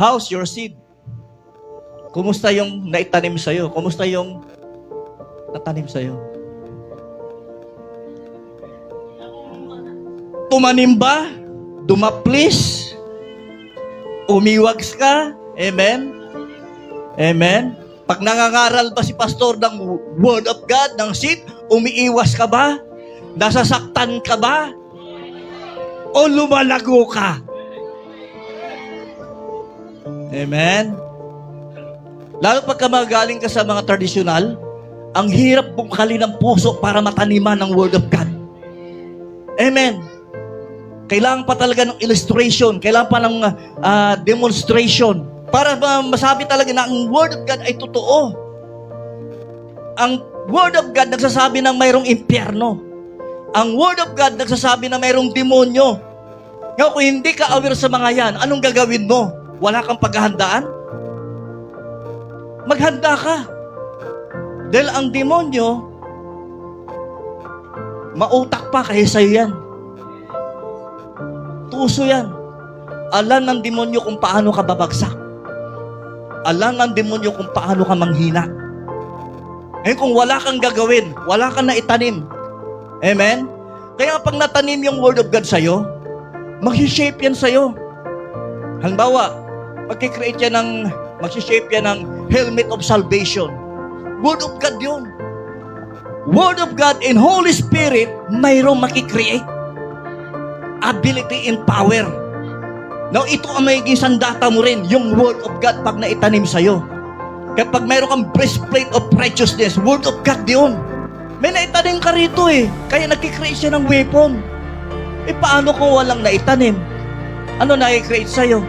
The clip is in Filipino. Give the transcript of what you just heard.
How's your seed? Kumusta yung naitanim sa'yo? Kumusta yung natanim sa'yo? Tumanim ba? Dumaplis? Umiwags ka? Amen? Amen? Pag nangangaral ba si pastor ng Word of God, ng seed, umiiwas ka ba? Nasasaktan ka ba? O lumalago ka? Amen? Lalo pagka magaling ka sa mga tradisyonal, ang hirap bungkalin ng puso para mataniman ng Word of God. Amen? Kailangan pa talaga ng illustration, kailangan pa ng demonstration para masabi talaga na ang Word of God ay totoo. Ang Word of God nagsasabi ng mayroong impyerno. Ang Word of God nagsasabi na mayroong demonyo. Ngayon, kung hindi ka aware sa mga yan, anong gagawin mo? Wala kang paghahandaan? Maghanda ka. Dahil ang demonyo, mautak pa kaysa sa'yo yan. Tuso yan. Alam ng demonyo kung paano ka babagsak. Alam ng demonyo kung paano ka manghina. Ngayon kung wala kang gagawin, wala kang naitanim. Amen? Kaya pag natanim yung Word of God sa'yo, mag-shape yan sa'yo. Halimbawa, mag-shape yan ng helmet of salvation. Word of God yun. Word of God and Holy Spirit, mayroong makikreate. Ability and power. Now, ito ang magiging sandata mo rin, yung Word of God pag naitanim sa'yo. Kapag mayroon kang breastplate of righteousness, Word of God yun. May naitanim ka rito kaya nagkikreate siya ng weapon. Paano kung walang naitanim? Ano nakikreate sa'yo?